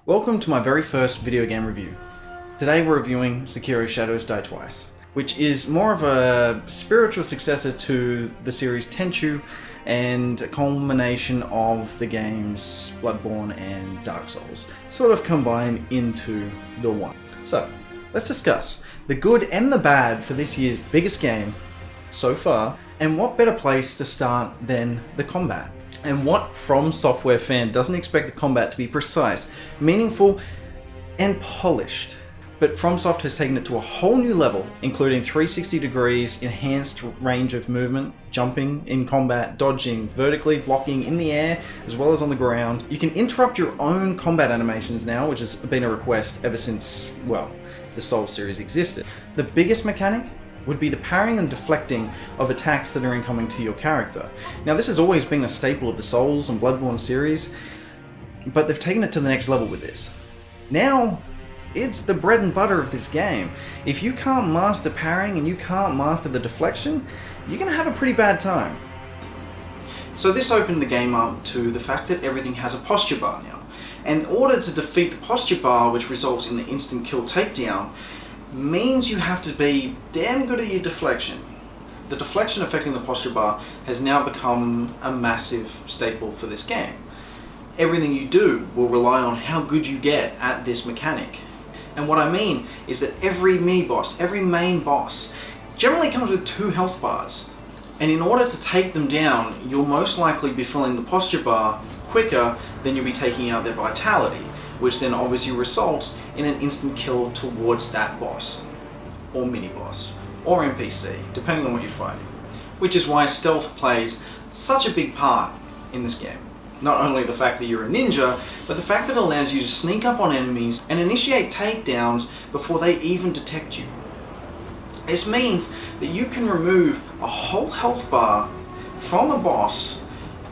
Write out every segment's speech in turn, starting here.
Welcome to my very first video game review. Today we're reviewing Sekiro Shadows Die Twice, which is more of a spiritual successor to the series Tenchu and a culmination of the games Bloodborne and Dark Souls, sort of combined into the one. So, let's discuss the good and the bad for this year's biggest game so far, and what better place to start than the combat. And what From Software fan doesn't expect the combat to be precise, meaningful, and polished. But FromSoft has taken it to a whole new level, including 360 degrees, enhanced range of movement, jumping in combat, dodging, vertically, blocking in the air, as well as on the ground. You can interrupt your own combat animations now, which has been a request ever since, well, the Souls series existed. The biggest mechanic would be the parrying and deflecting of attacks that are incoming to your character. Now, this has always been a staple of the Souls and Bloodborne series, but they've taken it to the next level with this. Now, it's the bread and butter of this game. If you can't master parrying and you can't master the deflection, you're gonna have a pretty bad time. So this opened the game up to the fact that everything has a posture bar now. And in order to defeat the posture bar, which results in the instant kill takedown, means you have to be damn good at your deflection. The deflection affecting the posture bar has now become a massive staple for this game. Everything you do will rely on how good you get at this mechanic. And what I mean is that every mini-boss, every main boss, generally comes with 2 health bars. And in order to take them down, you'll most likely be filling the posture bar quicker than you'll be taking out their vitality, which then obviously results in an instant kill towards that boss, or mini-boss, or NPC, depending on what you're fighting. Which is why stealth plays such a big part in this game. Not only the fact that you're a ninja, but the fact that it allows you to sneak up on enemies and initiate takedowns before they even detect you. This means that you can remove a whole health bar from a boss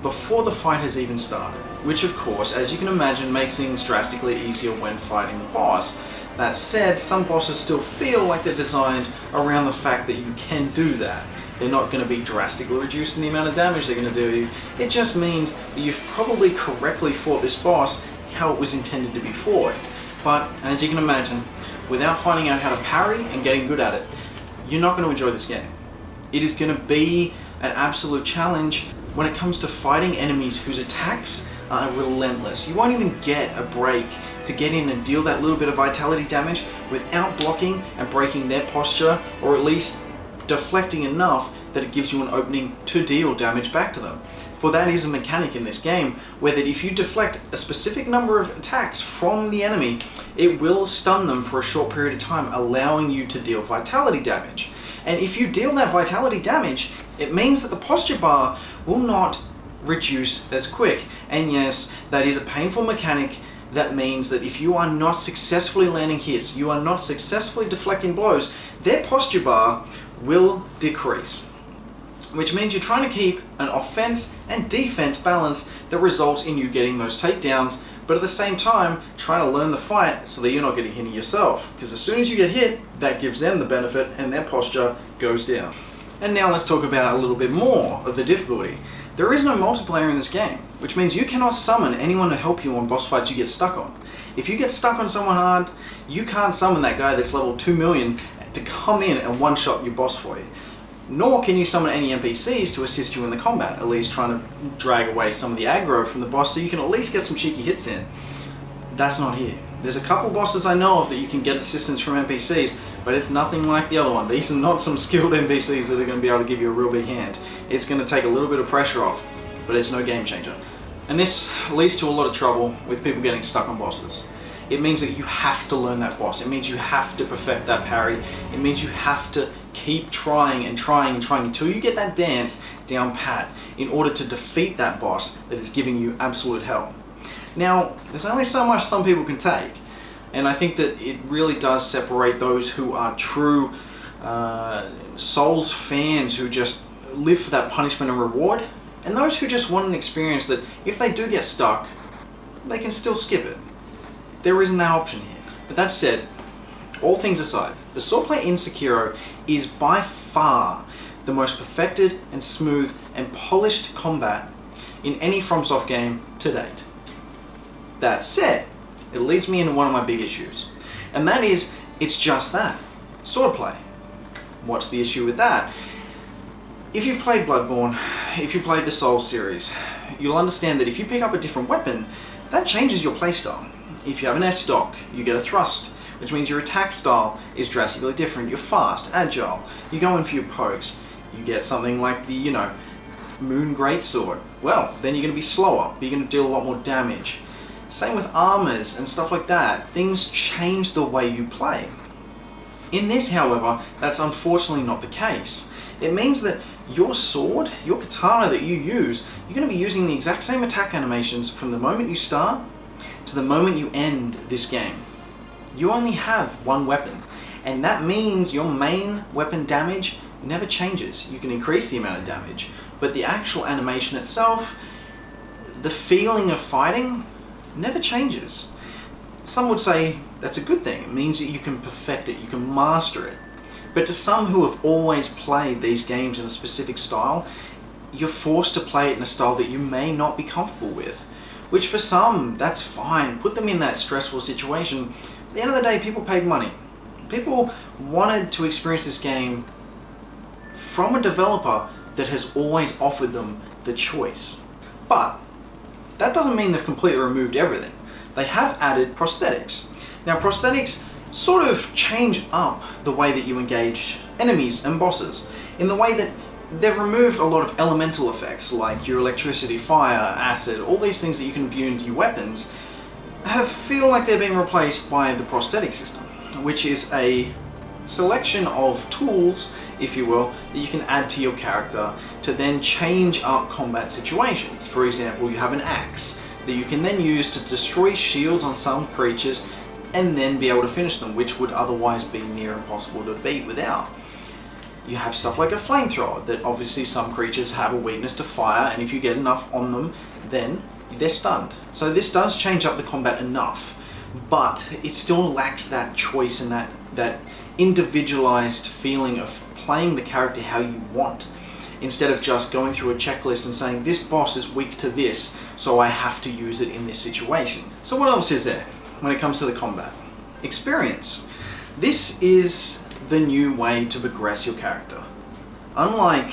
before the fight has even started. Which of course, as you can imagine, makes things drastically easier when fighting the boss. That said, some bosses still feel like they're designed around the fact that you can do that. They're not going to be drastically reducing the amount of damage they're going to do. It just means that you've probably correctly fought this boss how it was intended to be fought. But as you can imagine, without finding out how to parry and getting good at it, you're not going to enjoy this game. It is going to be an absolute challenge when it comes to fighting enemies whose attacks are relentless. You won't even get a break to get in and deal that little bit of vitality damage without blocking and breaking their posture, or at least deflecting enough that it gives you an opening to deal damage back to them. For that is a mechanic in this game, where that if you deflect a specific number of attacks from the enemy, it will stun them for a short period of time, allowing you to deal vitality damage. And if you deal that vitality damage, it means that the posture bar will not reduce as quick. And yes, that is a painful mechanic. That means that if you are not successfully landing hits, you are not successfully deflecting blows, their posture bar will decrease. Which means you're trying to keep an offense and defense balance that results in you getting those takedowns, but at the same time trying to learn the fight so that you're not getting hit yourself. Because as soon as you get hit, that gives them the benefit and their posture goes down. And now let's talk about a little bit more of the difficulty. There is no multiplayer in this game, which means you cannot summon anyone to help you on boss fights you get stuck on. If you get stuck on someone hard, you can't summon that guy that's level 2 million to come in and one-shot your boss for you. Nor can you summon any NPCs to assist you in the combat, at least trying to drag away some of the aggro from the boss so you can at least get some cheeky hits in. That's not here. There's a couple bosses I know of that you can get assistance from NPCs, but it's nothing like the other one. These are not some skilled NPCs that are going to be able to give you a real big hand. It's going to take a little bit of pressure off, but it's no game changer. And this leads to a lot of trouble with people getting stuck on bosses. It means that you have to learn that boss. It means you have to perfect that parry. It means you have to keep trying and trying and trying until you get that dance down pat in order to defeat that boss that is giving you absolute hell. Now, there's only so much some people can take, and I think that it really does separate those who are true Souls fans who just live for that punishment and reward, and those who just want an experience that if they do get stuck, they can still skip it. There isn't that option here. But that said, all things aside, the swordplay in Sekiro is by far the most perfected and smooth and polished combat in any FromSoft game to date. That said, it leads me into one of my big issues. And that is, it's just that, swordplay. What's the issue with that? If you've played Bloodborne, if you played the Souls series, you'll understand that if you pick up a different weapon, that changes your playstyle. If you have an S-stock, you get a thrust, which means your attack style is drastically different. You're fast, agile, you go in for your pokes. You get something like the, Moon Greatsword. Well, then you're going to be slower, but you're going to deal a lot more damage. Same with armors and stuff like that. Things change the way you play. In this, however, that's unfortunately not the case. It means that your sword, your katana that you use, you're going to be using the exact same attack animations from the moment you start to the moment you end this game. You only have one weapon, and that means your main weapon damage never changes. You can increase the amount of damage, but the actual animation itself, the feeling of fighting, never changes. Some would say that's a good thing. It means that you can perfect it, you can master it. But to some who have always played these games in a specific style, you're forced to play it in a style that you may not be comfortable with. Which for some, that's fine. Put them in that stressful situation. At the end of the day, people paid money. People wanted to experience this game from a developer that has always offered them the choice. But that doesn't mean they've completely removed everything. They have added prosthetics. Now, prosthetics sort of change up the way that you engage enemies and bosses, in the way that they've removed a lot of elemental effects like your electricity, fire, acid, all these things that you can view into your weapons feel like they're being replaced by the prosthetic system, which is a selection of tools, if you will, that you can add to your character to then change up combat situations. For example, you have an axe that you can then use to destroy shields on some creatures and then be able to finish them, which would otherwise be near impossible to beat without. You have stuff like a flamethrower that obviously some creatures have a weakness to fire, and if you get enough on them, then they're stunned. So this does change up the combat enough, but it still lacks that choice and that individualized feeling of playing the character how you want, instead of just going through a checklist and saying this boss is weak to this, so I have to use it in this situation. So what else is there when it comes to the combat? Experience. This is the new way to progress your character. Unlike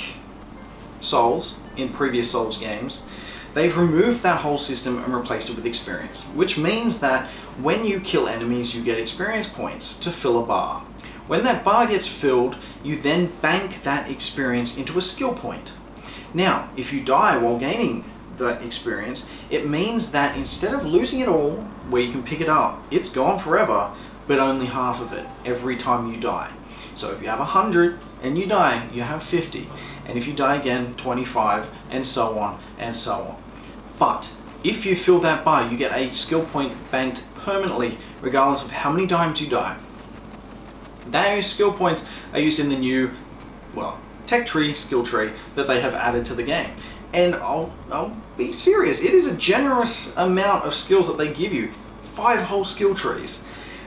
Souls, in previous Souls games, they've removed that whole system and replaced it with experience, which means that when you kill enemies, you get experience points to fill a bar. When that bar gets filled, you then bank that experience into a skill point. Now, if you die while gaining that experience, it means that instead of losing it all, where you can pick it up, it's gone forever, but only half of it every time you die. So if you have 100 and you die, you have 50. And if you die again, 25, and so on and so on. But if you fill that bar, you get a skill point banked permanently, regardless of how many times you die. Those skill points are used in the new, tech tree, skill tree that they have added to the game. And I'll be serious, it is a generous amount of skills that they give you. 5 whole skill trees.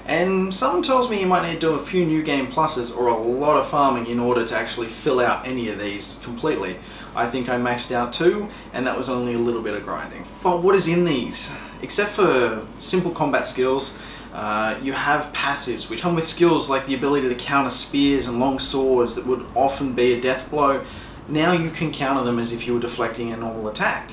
And someone tells me you might need to do a few new game pluses or a lot of farming in order to actually fill out any of these completely. I think I maxed out 2, and that was only a little bit of grinding. But what is in these? Except for simple combat skills, you have passives which come with skills like the ability to counter spears and long swords that would often be a death blow. Now you can counter them as if you were deflecting a normal attack.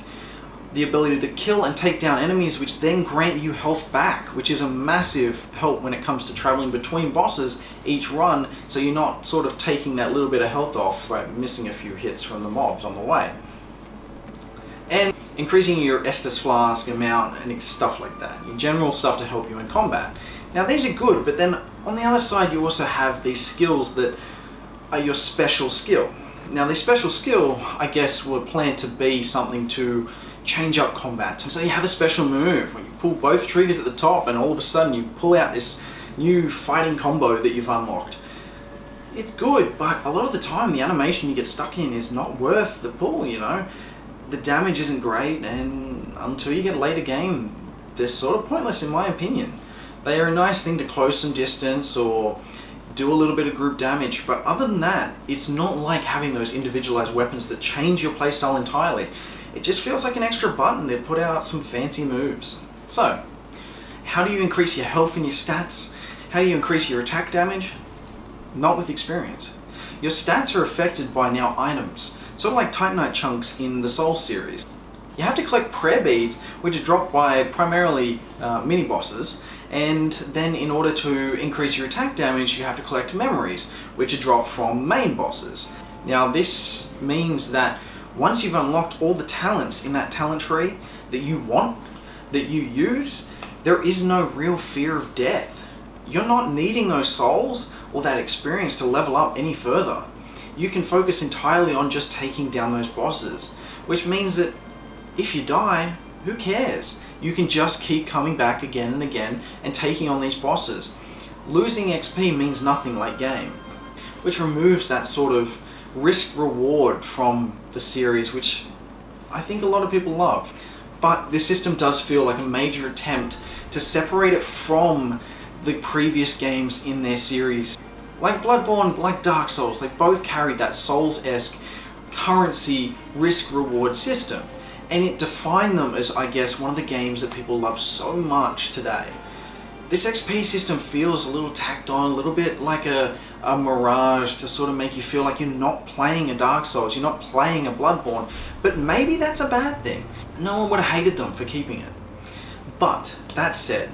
The ability to kill and take down enemies, which then grant you health back, which is a massive help when it comes to traveling between bosses each run, so you're not sort of taking that little bit of health off by missing a few hits from the mobs on the way. And increasing your Estus Flask amount and stuff like that. Your general stuff to help you in combat. Now these are good, but then on the other side you also have these skills that are your special skill. Now this special skill, I guess, were planned to be something to change up combat. So you have a special move when you pull both triggers at the top and all of a sudden you pull out this new fighting combo that you've unlocked. It's good, but a lot of the time the animation you get stuck in is not worth the pull, The damage isn't great, and until you get a later game, they're sort of pointless in my opinion. They are a nice thing to close some distance or do a little bit of group damage, but other than that, it's not like having those individualized weapons that change your playstyle entirely. It just feels like an extra button to put out some fancy moves. So, How do you increase your health and your stats? How do you increase your attack damage? Not with experience. Your stats are affected by now items, sort of like Titanite chunks in the Souls series. You have to collect prayer beads, which are dropped by primarily mini-bosses, and then in order to increase your attack damage, you have to collect memories, which are dropped from main bosses. Now this means that once you've unlocked all the talents in that talent tree that you want, that you use, there is no real fear of death. You're not needing those souls or that experience to level up any further. You can focus entirely on just taking down those bosses, which means that if you die, who cares? You can just keep coming back again and again and taking on these bosses. Losing XP means nothing late game, which removes that sort of risk reward from the series, which I think a lot of people love. But this system does feel like a major attempt to separate it from the previous games in their series. Like Bloodborne, like Dark Souls, they both carried that Souls-esque currency risk-reward system. And it defined them as, I guess, one of the games that people love so much today. This XP system feels a little tacked on, a little bit like a mirage to sort of make you feel like you're not playing a Dark Souls, you're not playing a Bloodborne. But maybe that's a bad thing. No one would have hated them for keeping it. But, that said,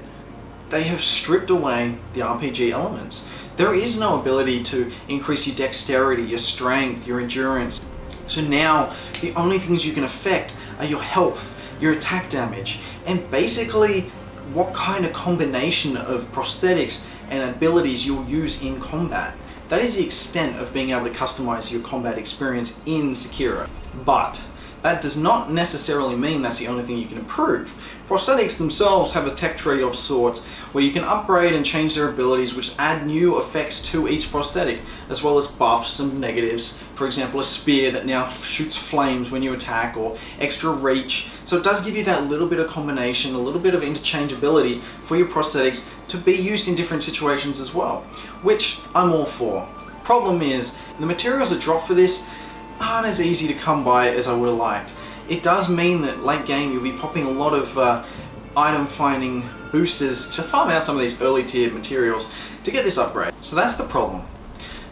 they have stripped away the RPG elements. There is no ability to increase your dexterity, your strength, your endurance. So now, the only things you can affect are your health, your attack damage, and basically what kind of combination of prosthetics and abilities you'll use in combat. That is the extent of being able to customize your combat experience in Sekiro. But that does not necessarily mean that's the only thing you can improve. Prosthetics themselves have a tech tree of sorts where you can upgrade and change their abilities, which add new effects to each prosthetic, as well as buffs and negatives. For example, a spear that now shoots flames when you attack, or extra reach. So it does give you that little bit of combination, a little bit of interchangeability for your prosthetics to be used in different situations as well, which I'm all for. Problem is, the materials that drop for this aren't as easy to come by as I would have liked. It does mean that late game you'll be popping a lot of item finding boosters to farm out some of these early tiered materials to get this upgrade. So that's the problem.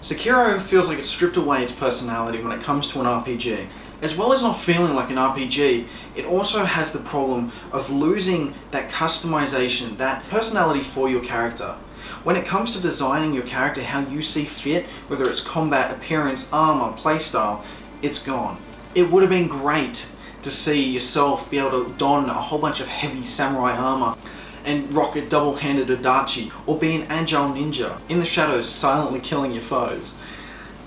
Sekiro feels like it's stripped away its personality when it comes to an RPG. As well as not feeling like an RPG, it also has the problem of losing that customization, that personality for your character. When it comes to designing your character how you see fit, whether it's combat, appearance, armor, playstyle, it's gone. It would have been great to see yourself be able to don a whole bunch of heavy samurai armor and rock a double-handed Odachi, or be an agile ninja in the shadows silently killing your foes.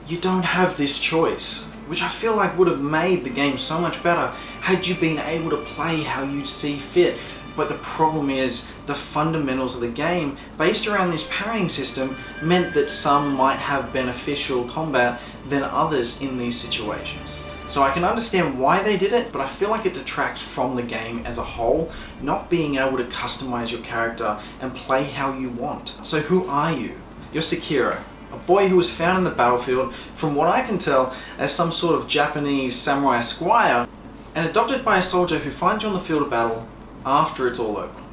You don't have this choice, which I feel like would have made the game so much better had you been able to play how you see fit. But the problem is, the fundamentals of the game, based around this parrying system, meant that some might have beneficial combat than others in these situations. So I can understand why they did it, but I feel like it detracts from the game as a whole, not being able to customize your character and play how you want. So who are you? You're Sekiro, a boy who was found in the battlefield, from what I can tell, as some sort of Japanese samurai squire, and adopted by a soldier who finds you on the field of battle after it's all over,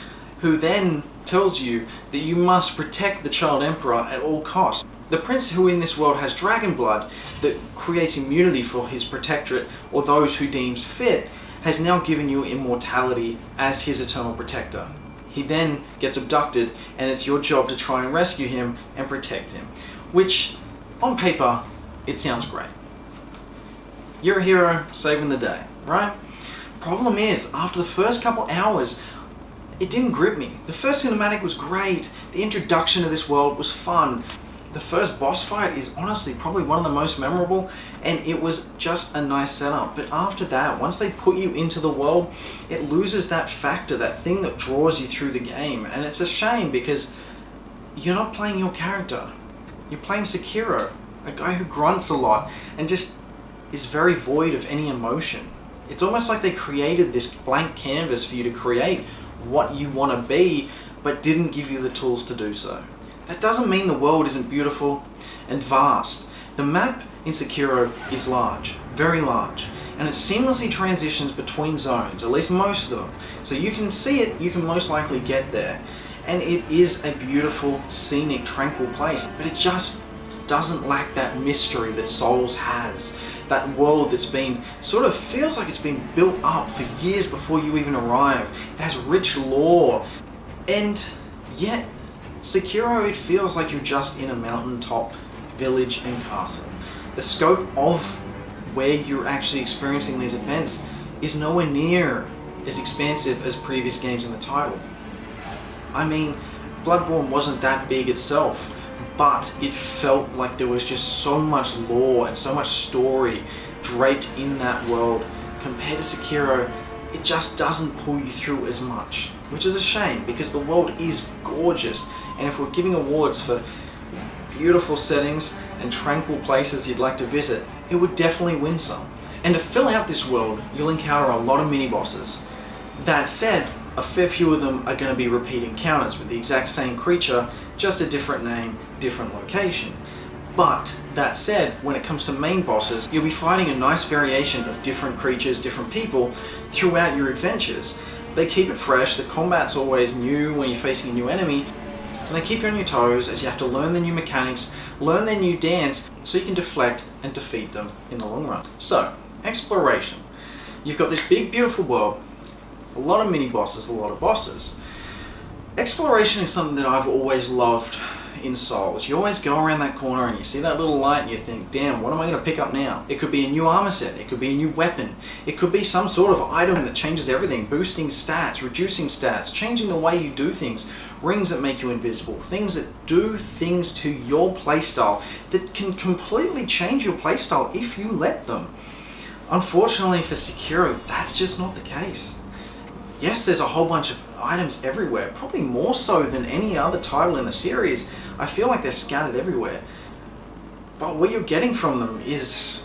who then tells you that you must protect the child emperor at all costs. The prince, who in this world has dragon blood that creates immunity for his protectorate or those who deems fit, has now given you immortality as his eternal protector. He then gets abducted, and it's your job to try and rescue him and protect him. Which, on paper, it sounds great. You're a hero saving the day, right? Problem is, after the first couple hours, it didn't grip me. The first cinematic was great, the introduction to this world was fun. The first boss fight is honestly probably one of the most memorable, and it was just a nice setup. But after that, once they put you into the world, it loses that factor, that thing that draws you through the game. And it's a shame because you're not playing your character. You're playing Sekiro, a guy who grunts a lot and just is very void of any emotion. It's almost like they created this blank canvas for you to create what you want to be, but didn't give you the tools to do so. That doesn't mean the world isn't beautiful and vast. The map in Sekiro is large, very large, and it seamlessly transitions between zones, at least most of them. So you can see it, you can most likely get there. and it is a beautiful, scenic, tranquil place, but it just doesn't lack that mystery that Souls has. That world that's been, sort of feels like it's been built up for years before you even arrive. It has rich lore, and yet Sekiro, it feels like you're just in a mountaintop village and castle. The scope of where you're actually experiencing these events is nowhere near as expansive as previous games in the title. I mean, Bloodborne wasn't that big itself, but it felt like there was just so much lore and so much story draped in that world. Compared to Sekiro, it just doesn't pull you through as much, which is a shame because the world is gorgeous, and if we're giving awards for beautiful settings and tranquil places you'd like to visit, it would definitely win some. And to fill out this world, you'll encounter a lot of mini-bosses. That said, a fair few of them are going to be repeat encounters with the exact same creature, just a different name, different location. But that said, when it comes to main bosses, you'll be fighting a nice variation of different creatures, different people throughout your adventures. They keep it fresh, the combat's always new when you're facing a new enemy, and they keep you on your toes as you have to learn the new mechanics, learn their new dance, so you can deflect and defeat them in the long run. So, exploration. You've got this big, beautiful world, a lot of mini-bosses, a lot of bosses. Exploration is something that I've always loved in Souls. You always go around that corner and you see that little light and you think, damn, what am I going to pick up now? It could be a new armor set, it could be a new weapon, it could be some sort of item that changes everything, boosting stats, reducing stats, changing the way you do things, rings that make you invisible, things that do things to your playstyle that can completely change your playstyle if you let them. Unfortunately for Sekiro, that's just not the case. Yes, there's a whole bunch of items everywhere, probably more so than any other title in the series. I feel like they're scattered everywhere. But what you're getting from them is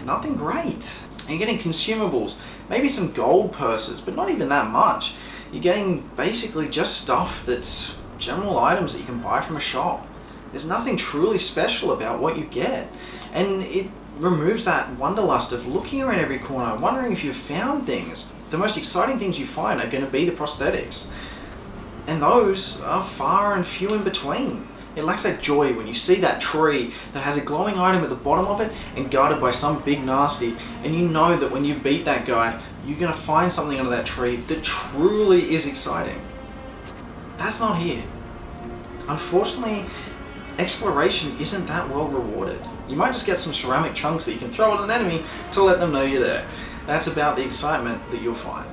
nothing great. And you're getting consumables, maybe some gold purses, but not even that much. You're getting basically just stuff that's general items that you can buy from a shop. There's nothing truly special about what you get. And it removes that wanderlust of looking around every corner, wondering if you've found things. The most exciting things you find are going to be the prosthetics. And those are far and few in between. It lacks that joy when you see that tree that has a glowing item at the bottom of it and guarded by some big nasty, and you know that when you beat that guy, you're going to find something under that tree that truly is exciting. That's not here. Unfortunately, exploration isn't that well rewarded. You might just get some ceramic chunks that you can throw at an enemy to let them know you're there. That's about the excitement that you'll find.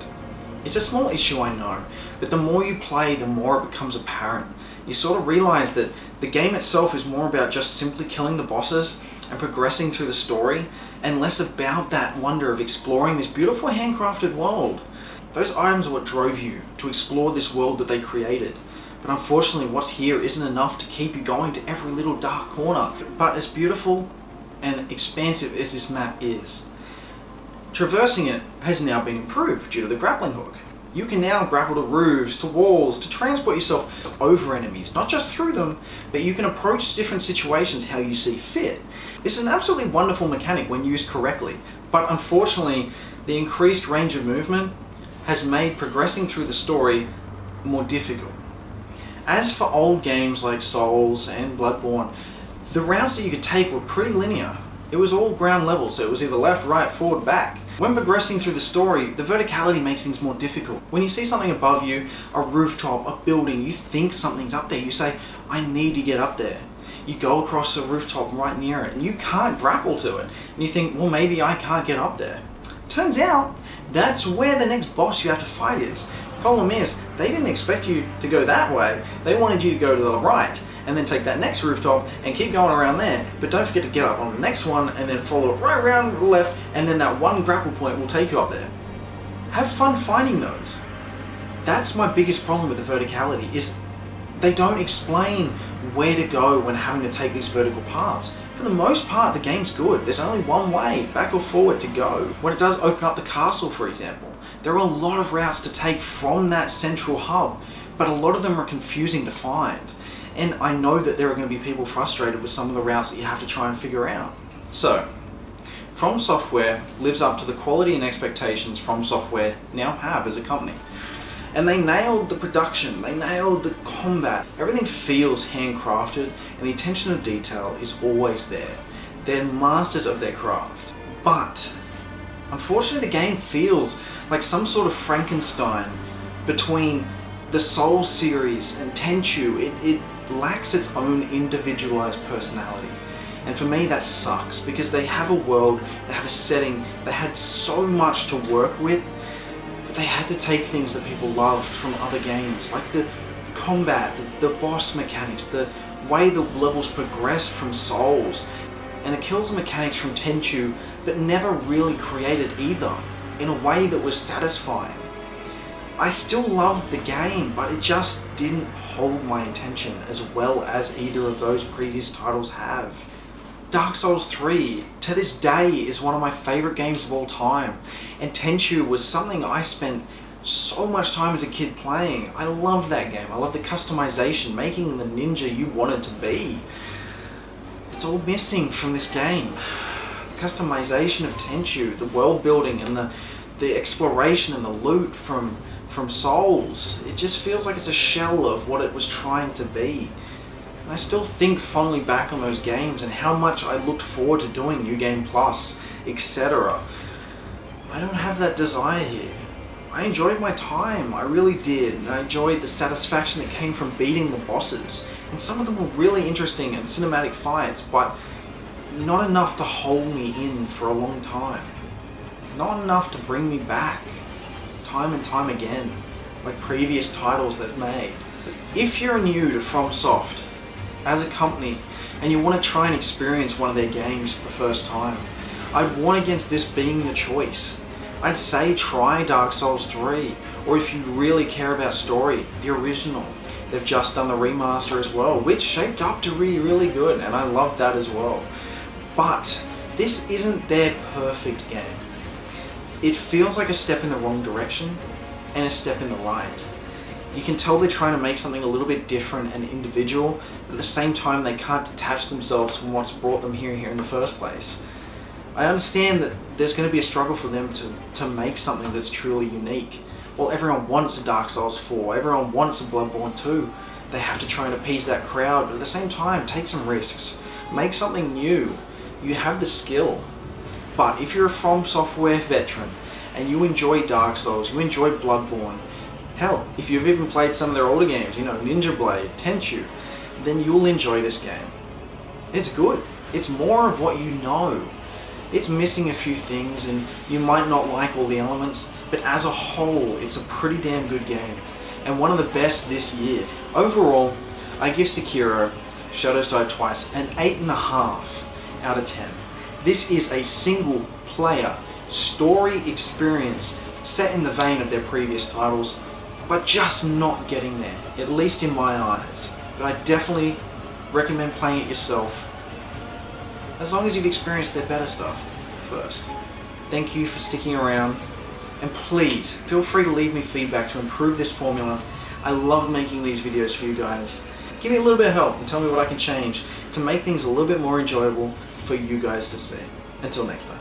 It's a small issue, I know, but the more you play, the more it becomes apparent. You sort of realize that the game itself is more about just simply killing the bosses and progressing through the story, and less about that wonder of exploring this beautiful handcrafted world. Those items are what drove you to explore this world that they created. But unfortunately, what's here isn't enough to keep you going to every little dark corner. But as beautiful and expansive as this map is, traversing it has now been improved due to the grappling hook. You can now grapple to roofs, to walls, to transport yourself over enemies, not just through them, but you can approach different situations how you see fit. This is an absolutely wonderful mechanic when used correctly, but unfortunately, the increased range of movement has made progressing through the story more difficult. As for old games like Souls and Bloodborne, the routes that you could take were pretty linear. It was all ground level, so it was either left, right, forward, back. When progressing through the story, the verticality makes things more difficult. When you see something above you, a rooftop, a building, you think something's up there, you say, I need to get up there. You go across the rooftop right near it, and you can't grapple to it. And you think, well, maybe I can't get up there. Turns out, that's where the next boss you have to fight is. Problem is, they didn't expect you to go that way. They wanted you to go to the right, and then take that next rooftop and keep going around there. But don't forget to get up on the next one and then follow it right around to the left, and then that one grapple point will take you up there. Have fun finding those. That's my biggest problem with the verticality, is they don't explain where to go when having to take these vertical paths. For the most part, the game's good. There's only one way, back or forward, to go. When it does open up the castle, for example, there are a lot of routes to take from that central hub, but a lot of them are confusing to find. And I know that there are going to be people frustrated with some of the routes that you have to try and figure out. So, From Software lives up to the quality and expectations From Software now have as a company. And they nailed the production, they nailed the combat. Everything feels handcrafted and the attention to detail is always there. They're masters of their craft. But unfortunately the game feels like some sort of Frankenstein between the Soul series and Tenchu. It lacks its own individualized personality. And for me that sucks, because they have a world, they have a setting, they had so much to work with, but they had to take things that people loved from other games, like the combat, the boss mechanics, the way the levels progressed from Souls, and the kills mechanics from Tenchu, but never really created either in a way that was satisfying. I still loved the game, but it just didn't hold my attention as well as either of those previous titles have. Dark Souls 3, to this day, is one of my favorite games of all time, and Tenchu was something I spent so much time as a kid playing. I loved that game. I loved the customization, making the ninja you wanted to be. It's all missing from this game. The customization of Tenchu, the world building and the exploration and the loot from Souls, it just feels like it's a shell of what it was trying to be. And I still think fondly back on those games and how much I looked forward to doing New Game Plus, etc. I don't have that desire here. I enjoyed my time, I really did, and I enjoyed the satisfaction that came from beating the bosses. And some of them were really interesting and cinematic fights, but not enough to hold me in for a long time. Not enough to bring me back, time and time again, like previous titles they've made. If you're new to FromSoft as a company, and you want to try and experience one of their games for the first time, I'd warn against this being the choice. I'd say try Dark Souls 3, or if you really care about story, the original. They've just done the remaster as well, which shaped up to be really good, and I love that as well. But this isn't their perfect game. It feels like a step in the wrong direction, and a step in the right. You can tell they're trying to make something a little bit different and individual, but at the same time they can't detach themselves from what's brought them here in the first place. I understand that there's going to be a struggle for them to make something that's truly unique. Well, everyone wants a Dark Souls 4, everyone wants a Bloodborne 2. They have to try and appease that crowd, but at the same time, take some risks. Make something new. You have the skill. But if you're a From Software veteran, and you enjoy Dark Souls, you enjoy Bloodborne, hell, if you've even played some of their older games, you know, Ninja Blade, Tenchu, then you'll enjoy this game. It's good. It's more of what you know. It's missing a few things and you might not like all the elements, but as a whole, it's a pretty damn good game, and one of the best this year. Overall, I give Sekiro, Shadows Die Twice, an 8.5 out of 10. This is a single player story experience set in the vein of their previous titles, but just not getting there, at least in my eyes. But I definitely recommend playing it yourself, as long as you've experienced their better stuff first. Thank you for sticking around, and please feel free to leave me feedback to improve this formula. I love making these videos for you guys. Give me a little bit of help and tell me what I can change to make things a little bit more enjoyable for you guys to see. Until next time.